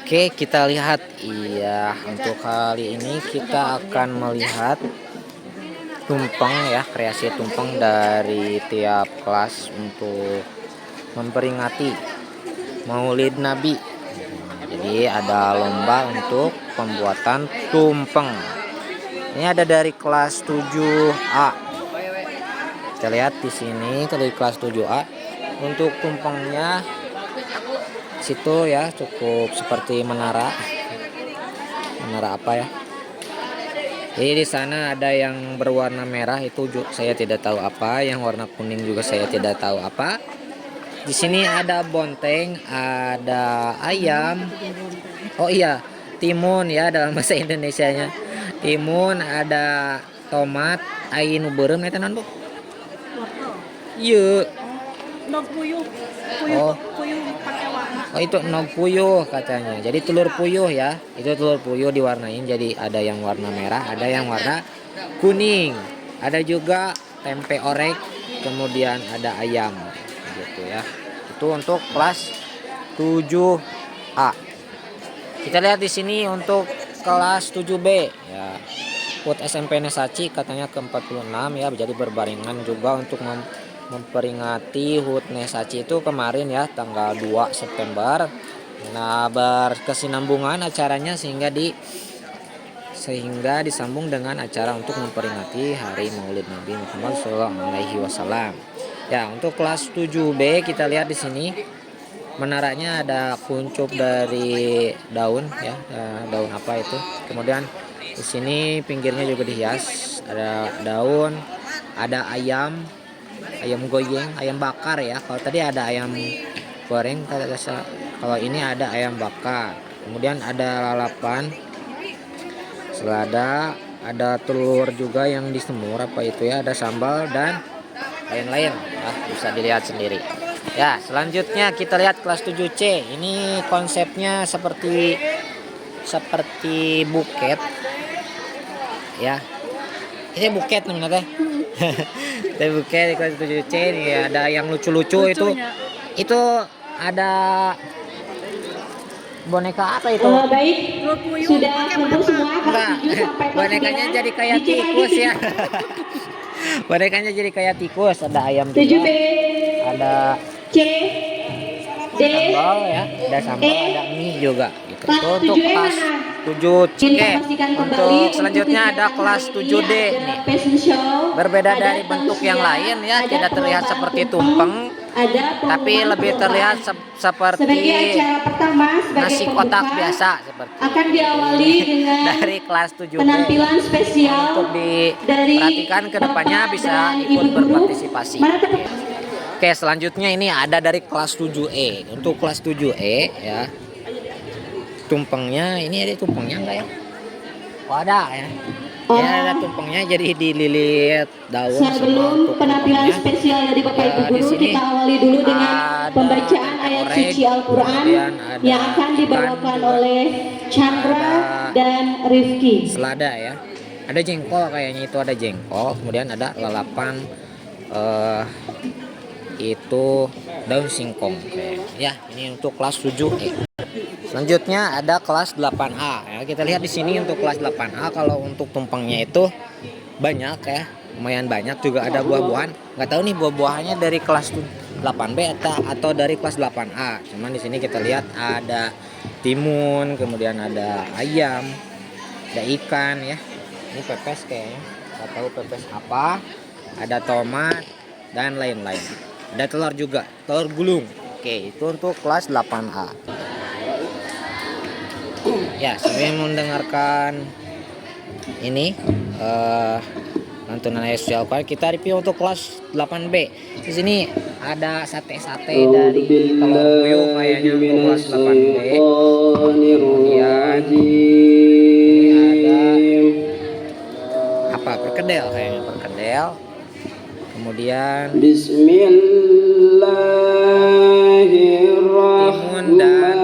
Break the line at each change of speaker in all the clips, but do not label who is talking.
Oke, kita lihat. Iya, untuk kali ini kita akan melihat tumpeng ya, kreasi tumpeng dari tiap kelas untuk memperingati Maulid Nabi. Jadi ada lomba untuk pembuatan tumpeng. Ini ada dari kelas 7A. Kita lihat di sini dari kelas 7A. Untuk tumpengnya situ ya cukup seperti menara apa ya. Jadi di sana ada yang berwarna merah, itu saya tidak tahu apa, yang warna kuning juga saya tidak tahu apa. Di sini ada bonteng, ada ayam. Oh iya, timun ya dalam bahasa Indonesianya. Timun, ada tomat, ainu beureum eta naon, Bu? Iya.
Nog puyuh,
Oh.
puyuh pakai warna.
Oh itu nog puyuh katanya. Jadi telur puyuh ya. Itu telur puyuh diwarnain jadi ada yang warna merah, ada yang warna kuning. Ada juga tempe orek, kemudian ada ayam gitu ya. Itu untuk kelas 7A. Kita lihat di sini untuk kelas 7B ya. HUT SMP Nesaci katanya ke-46 ya, jadi berbarengan juga untuk memperingati HUT Nesaci itu kemarin ya tanggal 2 September. Nah, berkesinambungan acaranya sehingga disambung dengan acara untuk memperingati Hari Maulid Nabi Muhammad SAW. Ya, untuk kelas 7B kita lihat di sini menaranya ada kuncup dari daun ya, daun apa itu. Kemudian di sini pinggirnya juga dihias, ada daun, ada ayam goyeng, ayam bakar ya. Kalau tadi ada ayam goreng, kalau ini ada ayam bakar. Kemudian ada lalapan, selada, ada telur juga yang disemur apa itu ya, ada sambal dan lain-lain. Nah, bisa dilihat sendiri. Ya, selanjutnya kita lihat kelas 7C. Ini konsepnya seperti buket. Ya. Ini buket namanya teh. Tapi buket di kelas 7C ini ada yang lucu-lucu itu. Itu ada boneka apa itu?
Baik, sudah kumpul semua kelas 7 sampai kelas 9.
Bonekanya jadi kayak tikus ya. Bonekanya jadi kayak tikus, ada ayam juga.
7B,
Ada
C, D,
sambal ya, ada sambal, ada mie juga gitu.
kelas
Untuk
7E
kelas
mana?
7C.
Informasikan kembali
Untuk selanjutnya ada
kegiatan
kelas
hari
7D
ini
nih.
ada fashion show,
Berbeda
ada
dari bentuk yang
tausiah,
lain ya,
ada
tidak terlihat
perlombaan
seperti tumpeng,
ada
tapi
pengumuman
lebih
perlombaan.
terlihat seperti
Sebagai acara pertama sebagai
nasi
pembuka,
kotak biasa seperti
akan diawali dengan
dari kelas 7B.
penampilan spesial
Untuk
dari
diperhatikan kedepannya
Bapak
bisa
dan
ikut
Ibu guru.
berpartisipasi.
Mana tepuk?
Oke, selanjutnya ini ada dari kelas 7E. Untuk kelas 7E ya, tumpengnya ini ada tumpengnya enggak ya? Oh, ada ya. Ya, ada tumpengnya jadi dililit daun semua
Sebelum
untuk
penampilan
tumpengnya.
spesial dari Bapak
Ya,
Ibu
di
guru,
sini
kita awali dulu dengan
ada
pembacaan
tempe
ayat
orek,
suci Al-Quran
kemudian ada
yang akan
ikan
dibawakan
juga,
oleh Chandra
ada
dan Rifki.
selada ya. Ada jengkol kayaknya, itu ada jengkol, kemudian ada lalapan, itu daun singkong kayaknya. Ya, ini untuk kelas 7E. Selanjutnya ada kelas 8A ya. Kita lihat di sini untuk kelas 8A, kalau untuk tumpengnya itu banyak ya, lumayan banyak, juga ada buah-buahan. Nggak tahu nih buah-buahannya dari kelas 8B atau dari kelas 8A. Cuman di sini kita lihat ada timun, kemudian ada ayam, ada ikan ya. Ini pepes kayaknya, nggak tahu pepes apa. Ada tomat dan lain-lain. Ada telur juga, telur gulung. Oke, itu untuk kelas 8A. Ya, sebelum mendengarkan ini lantunan ayat suci Al-Quran, kita review untuk kelas 8B. Di sini ada sate-sate dari telur puyuh kayaknya untuk kelas 8B. Kemudian ini ada apa? Perkedel kayaknya, perkedel. Kemudian timun dan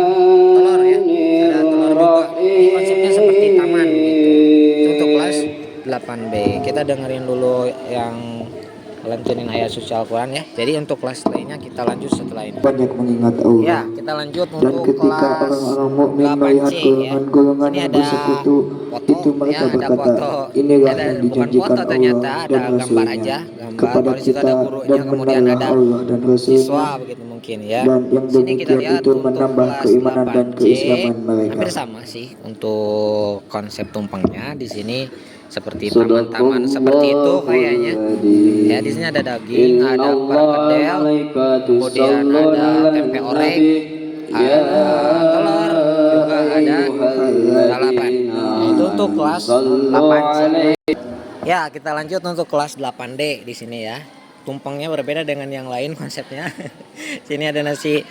telur ya. Ada telur juga. Ini konsepnya seperti taman gitu. Itu untuk kelas 8B. Kita dengerin dulu yang lanjutin ayat suci Al-Quran ya. Jadi untuk kelas lainnya kita lanjut setelah ini.
Banyak mengingat Allah.
Ya, kita lanjut
Dan
untuk
ketika
kelas
orang-orang mukmin
8C
melihat
ya.
golongan-golongan
Ini
yang
ada
bersekutu,
foto
itu mereka
ya, ada
berkata,
foto.
inilah
Ada
yang
bukan
dijanjikan
foto ternyata,
Allah
ada
dan
gambar
Rasulnya
aja, gambar.
kepada
Kalau di situ
kita,
ada gurunya,
dan
kemudian
benarlah
ada
Allah dan
siswa
Rasulnya,
begitu mungkin ya.
dan yang
Sini kita
demikian
lihat
itu
untuk
menambah
kelas
keimanan dan
8C
keislaman mereka.
hampir sama sih untuk konsep tumpengnya. Di sini seperti taman-taman seperti itu kayaknya. Ya, di sini ada daging, ada perkedel, kemudian ada tempe orek, ada telur, juga ada lalapan. Nah, itu untuk kelas 8C. Ya, kita lanjut untuk kelas 8D di sini ya. Tumpengnya berbeda dengan yang lain konsepnya. Sini ada nasi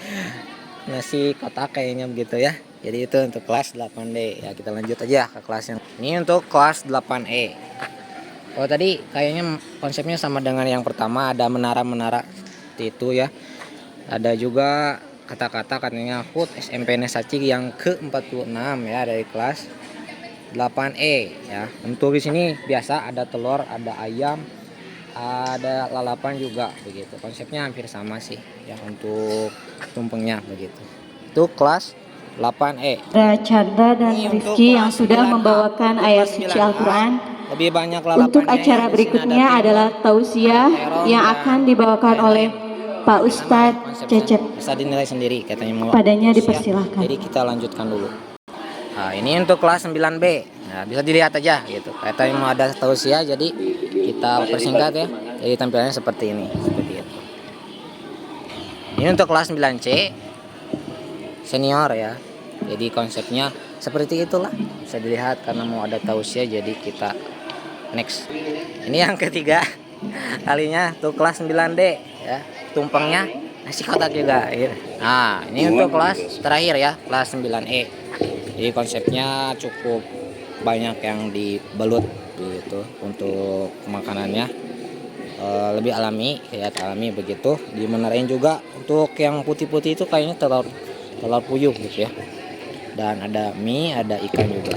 kotak kayaknya begitu ya. Jadi itu untuk kelas 8D. Ya, kita lanjut aja ke kelas yang ini untuk kelas 8E. Oh, tadi kayaknya konsepnya sama dengan yang pertama, ada menara-menara seperti itu ya. Ada juga kata-kata katanya HUT SMP Nesaci yang ke-46 ya dari kelas 8E ya. Untuk di sini biasa ada telur, ada ayam, ada lalapan juga begitu. Konsepnya hampir sama sih ya untuk tumpengnya begitu. Itu kelas 8E.
Chandra dan
Ini untuk
Rizky yang
kelas
sudah
9A.
membawakan
Untuk
ayat
kelas
suci
9A,
Al-Quran.
lebih banyak lalapannya.
Untuk acara
ya. Di sini
berikutnya
ada
adalah tausiah
terong
yang
dan
akan dibawakan oleh Pak
Nama
Ustadz
konsepnya
Cecep.
bisa dinilai sendiri katanya mau.
Padanya
tausiah.
dipersilahkan.
Jadi kita lanjutkan dulu. Nah, ini untuk kelas 9B. Nah, bisa dilihat aja gitu. Katanya mau ada tausiah, jadi kita persingkat ya. Jadi tampilannya seperti ini, seperti itu. Ini untuk kelas 9C senior ya. Jadi konsepnya seperti itulah. Bisa dilihat karena mau ada tausiah, jadi kita next. Ini yang ketiga kalinya tuh kelas 9D ya. Tumpengnya nasi kotak juga gitu. Nah, ini untuk kelas terakhir ya, kelas 9E. Jadi konsepnya cukup banyak yang dibalut gitu untuk makanannya. Lebih alami, lihat alami begitu. Dimenarain juga untuk yang putih-putih itu kayaknya telur puyuh gitu ya. Dan ada mie, ada ikan juga.